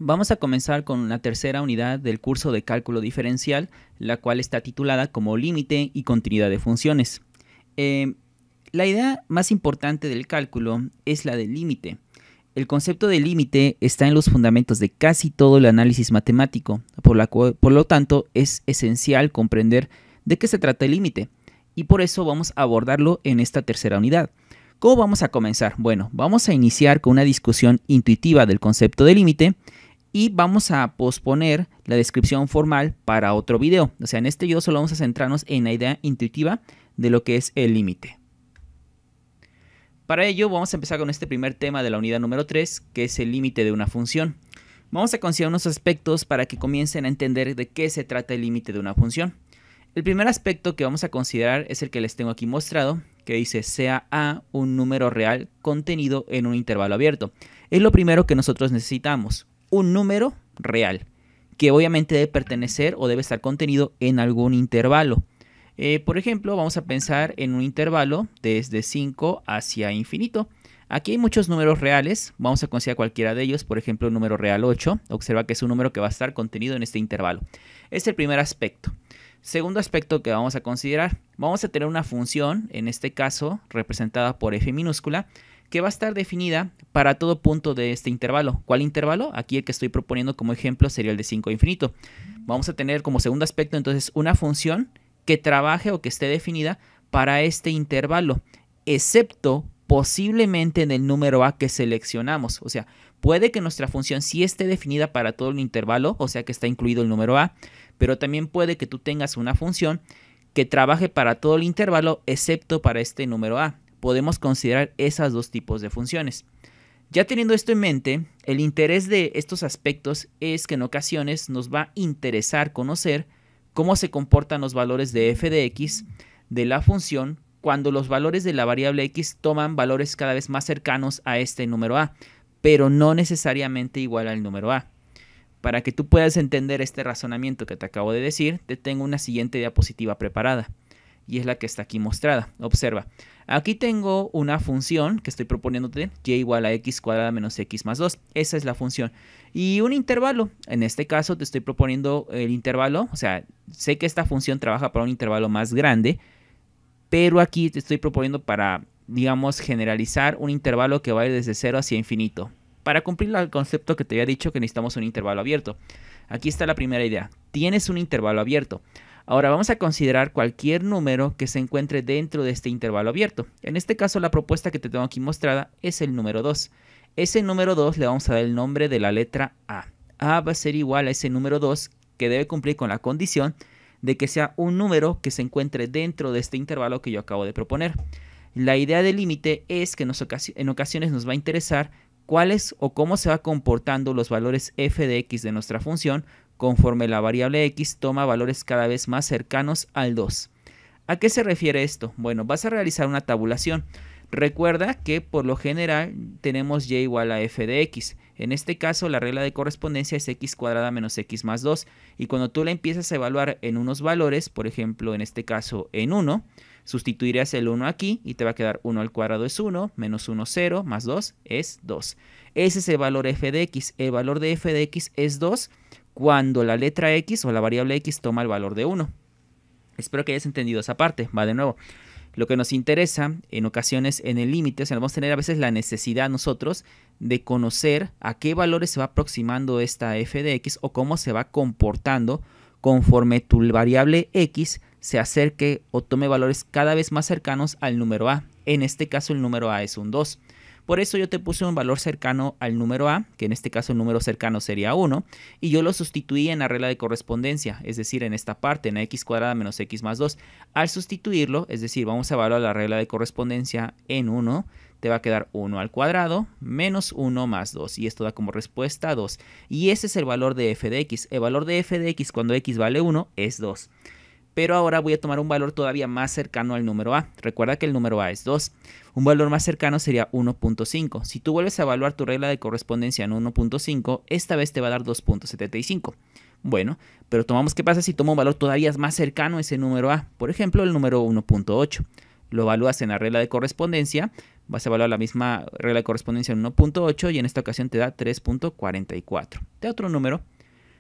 Vamos a comenzar con la tercera unidad del curso de cálculo diferencial, la cual está titulada como límite y continuidad de funciones. La idea más importante del cálculo es la del límite. El concepto de límite está en los fundamentos de casi todo el análisis matemático, por lo tanto es esencial comprender de qué se trata el límite, y por eso vamos a abordarlo en esta tercera unidad. ¿Cómo vamos a comenzar? Bueno, vamos a iniciar con una discusión intuitiva del concepto de límite y vamos a posponer la descripción formal para otro video. O sea, en este video solo vamos a centrarnos en la idea intuitiva de lo que es el límite. Para ello vamos a empezar con este primer tema de la unidad número 3, que es el límite de una función. Vamos a considerar unos aspectos para que comiencen a entender de qué se trata el límite de una función. El primer aspecto que vamos a considerar es el que les tengo aquí mostrado, que dice sea A un número real contenido en un intervalo abierto. Es lo primero que nosotros necesitamos, un número real, que obviamente debe pertenecer o debe estar contenido en algún intervalo. Por ejemplo, vamos a pensar en un intervalo desde 5 hacia infinito. Aquí hay muchos números reales, vamos a considerar cualquiera de ellos, por ejemplo el número real 8, observa que es un número que va a estar contenido en este intervalo. Es el primer aspecto. Segundo aspecto que vamos a considerar, vamos a tener una función, en este caso representada por f minúscula, que va a estar definida para todo punto de este intervalo. ¿Cuál intervalo? Aquí el que estoy proponiendo como ejemplo sería el de 5 a infinito. Vamos a tener como segundo aspecto entonces una función que trabaje o que esté definida para este intervalo, excepto posiblemente en el número a que seleccionamos. O sea, puede que nuestra función sí esté definida para todo el intervalo, o sea que está incluido el número a, pero también puede que tú tengas una función que trabaje para todo el intervalo excepto para este número a. Podemos considerar esos dos tipos de funciones. Ya teniendo esto en mente, el interés de estos aspectos es que en ocasiones nos va a interesar conocer cómo se comportan los valores de f de x de la función cuando los valores de la variable x toman valores cada vez más cercanos a este número a, pero no necesariamente igual al número a. Para que tú puedas entender este razonamiento que te acabo de decir, te tengo una siguiente diapositiva preparada, y es la que está aquí mostrada. Observa, aquí tengo una función que estoy proponiéndote, y igual a x cuadrada menos x más 2. Esa es la función. Y un intervalo, en este caso te estoy proponiendo el intervalo, o sea, sé que esta función trabaja para un intervalo más grande, pero aquí te estoy proponiendo para, digamos, generalizar un intervalo que va a ir desde 0 hacia infinito. Para cumplir el concepto que te había dicho que necesitamos un intervalo abierto. Aquí está la primera idea. Tienes un intervalo abierto. Ahora vamos a considerar cualquier número que se encuentre dentro de este intervalo abierto. En este caso la propuesta que te tengo aquí mostrada es el número 2. Ese número 2 le vamos a dar el nombre de la letra A. A va a ser igual a ese número 2 que debe cumplir con la condición de que sea un número que se encuentre dentro de este intervalo que yo acabo de proponer. La idea del límite es que en ocasiones nos va a interesar cuáles o cómo se va comportando los valores f de x de nuestra función conforme la variable x toma valores cada vez más cercanos al 2. ¿A qué se refiere esto? Bueno, vas a realizar una tabulación. Recuerda que por lo general tenemos y igual a f de x. En este caso la regla de correspondencia es x cuadrada menos x más 2. Y cuando tú la empiezas a evaluar en unos valores, por ejemplo en este caso en 1, sustituirás el 1 aquí y te va a quedar 1 al cuadrado es 1, menos 1, 0, más 2 es 2. Ese es el valor f de x. El valor de f de x es 2 cuando la letra x o la variable x toma el valor de 1. Espero que hayas entendido esa parte. Va de nuevo. Lo que nos interesa en ocasiones en el límite, o sea, vamos a tener a veces la necesidad nosotros de conocer a qué valores se va aproximando esta f de x o cómo se va comportando conforme tu variable x se acerque o tome valores cada vez más cercanos al número a. En este caso el número a es un 2. Por eso yo te puse un valor cercano al número a, que en este caso el número cercano sería 1, y yo lo sustituí en la regla de correspondencia, es decir, en esta parte, en x cuadrada menos x más 2. Al sustituirlo, es decir, vamos a evaluar la regla de correspondencia en 1, te va a quedar 1 al cuadrado menos 1 más 2, y esto da como respuesta 2. Y ese es el valor de f de x. El valor de f de x cuando x vale 1 es 2. Pero ahora voy a tomar un valor todavía más cercano al número a. Recuerda que el número a es 2. Un valor más cercano sería 1.5. Si tú vuelves a evaluar tu regla de correspondencia en 1.5, esta vez te va a dar 2.75. Bueno, pero tomamos qué pasa si tomo un valor todavía más cercano a ese número a. Por ejemplo, el número 1.8. Lo evalúas en la regla de correspondencia, vas a evaluar la misma regla de correspondencia en 1.8 y en esta ocasión te da 3.44. Te da otro número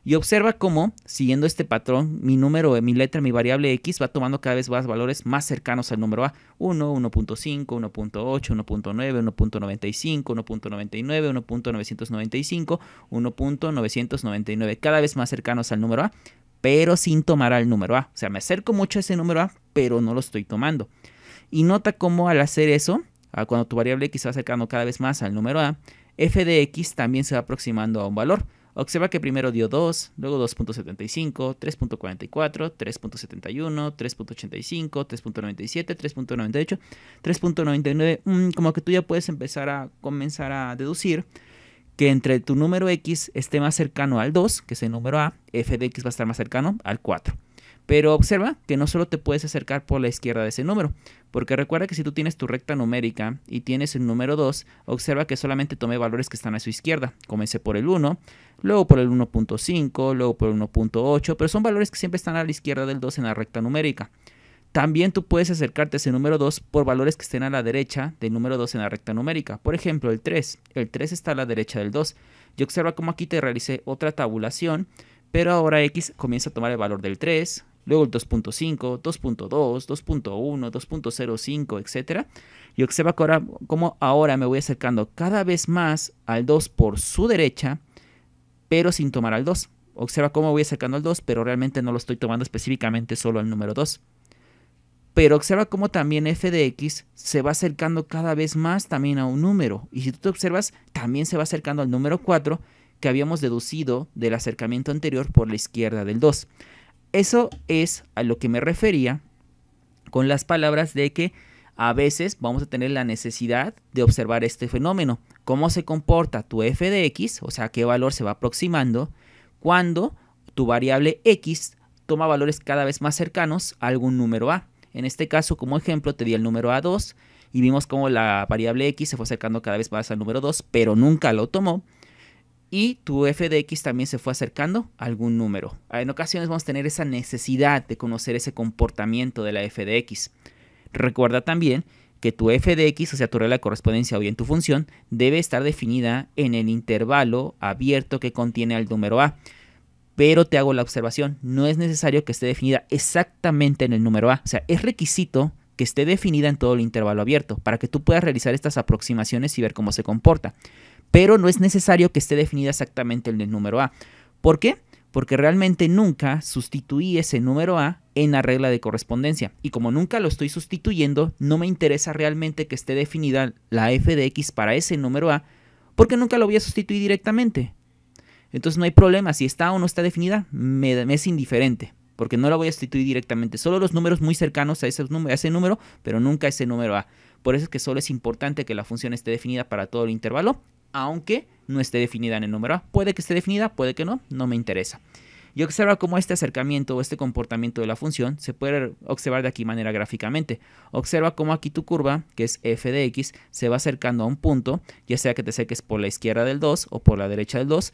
y observa cómo, siguiendo este patrón, mi número, mi letra, mi variable x va tomando cada vez más valores más cercanos al número a. 1, 1.5, 1.8, 1.9, 1.95, 1.99, 1.995, 1.999, cada vez más cercanos al número a, pero sin tomar al número a. O sea, me acerco mucho a ese número a, pero no lo estoy tomando. Y nota cómo al hacer eso, cuando tu variable x se va acercando cada vez más al número a, f de x también se va aproximando a un valor. Observa que primero dio 2, luego 2.75, 3.44, 3.71, 3.85, 3.97, 3.98, 3.99. Como que tú ya puedes comenzar a deducir que entre tu número x esté más cercano al 2, que es el número a, f de x va a estar más cercano al 4. Pero observa que no solo te puedes acercar por la izquierda de ese número, porque recuerda que si tú tienes tu recta numérica y tienes el número 2, observa que solamente tomé valores que están a su izquierda. Comencé por el 1, luego por el 1.5, luego por el 1.8, pero son valores que siempre están a la izquierda del 2 en la recta numérica. También tú puedes acercarte a ese número 2 por valores que estén a la derecha del número 2 en la recta numérica. Por ejemplo, el 3. El 3 está a la derecha del 2. Y observa cómo aquí te realicé otra tabulación, pero ahora x comienza a tomar el valor del 3, luego el 2.5, 2.2, 2.1, 2.05, etc. Y observa cómo ahora me voy acercando cada vez más al 2 por su derecha, pero sin tomar al 2. Observa cómo voy acercando al 2, pero realmente no lo estoy tomando específicamente solo al número 2. Pero observa cómo también f de x se va acercando cada vez más también a un número. Y si tú te observas, también se va acercando al número 4 que habíamos deducido del acercamiento anterior por la izquierda del 2. Eso es a lo que me refería con las palabras de que a veces vamos a tener la necesidad de observar este fenómeno. Cómo se comporta tu f de x, o sea, qué valor se va aproximando cuando tu variable x toma valores cada vez más cercanos a algún número a. En este caso, como ejemplo, te di el número a2 y vimos cómo la variable x se fue acercando cada vez más al número 2, pero nunca lo tomó. Y tu f de x también se fue acercando a algún número. En ocasiones vamos a tener esa necesidad de conocer ese comportamiento de la f de x. Recuerda también que tu f de x, o sea, tu regla de correspondencia o bien tu función, debe estar definida en el intervalo abierto que contiene al número a. Pero te hago la observación, no es necesario que esté definida exactamente en el número a. O sea, es requisito que esté definida en todo el intervalo abierto para que tú puedas realizar estas aproximaciones y ver cómo se comporta. Pero no es necesario que esté definida exactamente en el número a. ¿Por qué? Porque realmente nunca sustituí ese número a en la regla de correspondencia. Y como nunca lo estoy sustituyendo, no me interesa realmente que esté definida la f de x para ese número a, porque nunca lo voy a sustituir directamente. Entonces no hay problema, si está o no está definida, me es indiferente, porque no la voy a sustituir directamente. Solo los números muy cercanos a ese número, pero nunca ese número a. Por eso es que solo es importante que la función esté definida para todo el intervalo, aunque no esté definida en el número a. Puede que esté definida, puede que no, no me interesa. Y observa cómo este acercamiento o este comportamiento de la función se puede observar de aquí manera gráficamente. Observa cómo aquí tu curva, que es f de x, se va acercando a un punto, ya sea que te acerques por la izquierda del 2 o por la derecha del 2.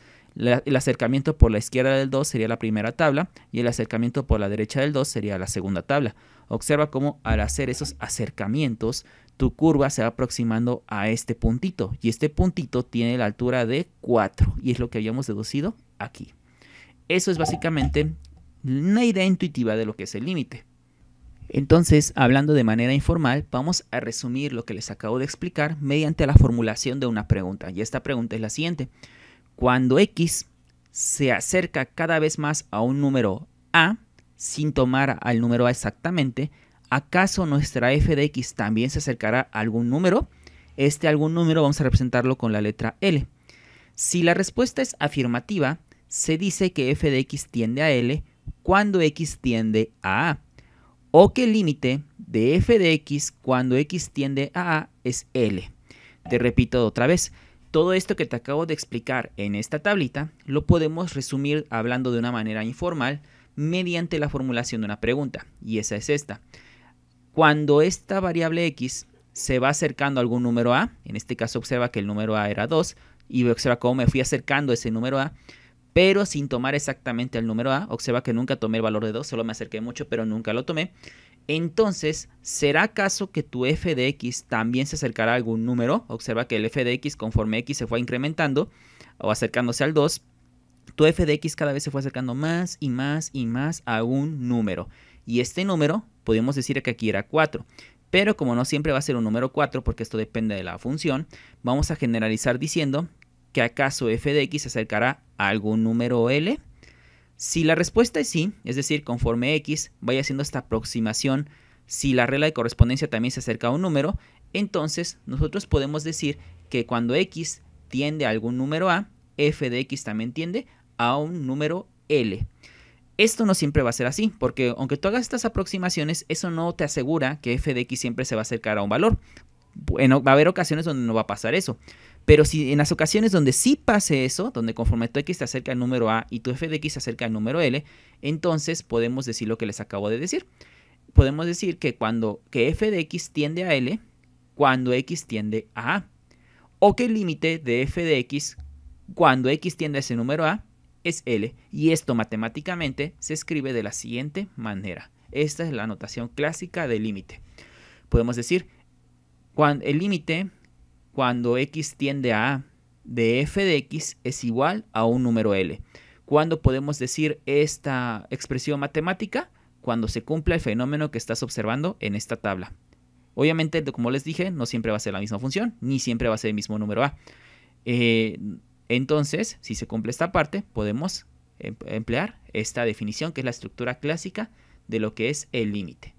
El acercamiento por la izquierda del 2 sería la primera tabla y el acercamiento por la derecha del 2 sería la segunda tabla. Observa cómo al hacer esos acercamientos, tu curva se va aproximando a este puntito y este puntito tiene la altura de 4 y es lo que habíamos deducido aquí. Eso es básicamente una idea intuitiva de lo que es el límite. Entonces, hablando de manera informal, vamos a resumir lo que les acabo de explicar mediante la formulación de una pregunta. Y esta pregunta es la siguiente. Cuando x se acerca cada vez más a un número a, sin tomar al número a exactamente, ¿acaso nuestra f de x también se acercará a algún número? Este algún número vamos a representarlo con la letra L. Si la respuesta es afirmativa, se dice que f de x tiende a L cuando x tiende a A, o que el límite de f de x cuando x tiende a A es L. Te repito otra vez, todo esto que te acabo de explicar en esta tablita lo podemos resumir hablando de una manera informal mediante la formulación de una pregunta, y esa es esta. Cuando esta variable x se va acercando a algún número a, en este caso observa que el número a era 2, y observa cómo me fui acercando a ese número a, pero sin tomar exactamente el número a. Observa que nunca tomé el valor de 2, solo me acerqué mucho, pero nunca lo tomé. Entonces, ¿será acaso que tu f de x también se acercará a algún número? Observa que el f de x, conforme x se fue incrementando o acercándose al 2, tu f de x cada vez se fue acercando más y más y más a un número. Y este número, podemos decir que aquí era 4. Pero como no siempre va a ser un número 4, porque esto depende de la función, vamos a generalizar diciendo que acaso f de x se acercará a algún número L. Si la respuesta es sí, es decir, conforme x vaya haciendo esta aproximación, si la regla de correspondencia también se acerca a un número, entonces nosotros podemos decir que cuando x tiende a algún número a, f de x también tiende a un número L. Esto no siempre va a ser así, porque aunque tú hagas estas aproximaciones, eso no te asegura que f de x siempre se va a acercar a un valor. Bueno, va a haber ocasiones donde no va a pasar eso. Pero si en las ocasiones donde sí pase eso, donde conforme tu x te acerca al número a y tu f de x se acerca al número L, entonces podemos decir lo que les acabo de decir. Podemos decir que que f de x tiende a L cuando x tiende a A. O que el límite de f de x cuando x tiende a ese número a es L. Y esto matemáticamente se escribe de la siguiente manera. Esta es la notación clásica del límite. Podemos decir, el límite cuando x tiende a A de f de x es igual a un número L. ¿Cuándo podemos decir esta expresión matemática? Cuando se cumpla el fenómeno que estás observando en esta tabla. Obviamente, como les dije, no siempre va a ser la misma función, ni siempre va a ser el mismo número A. Entonces, si se cumple esta parte, podemos emplear esta definición que es la estructura clásica de lo que es el límite.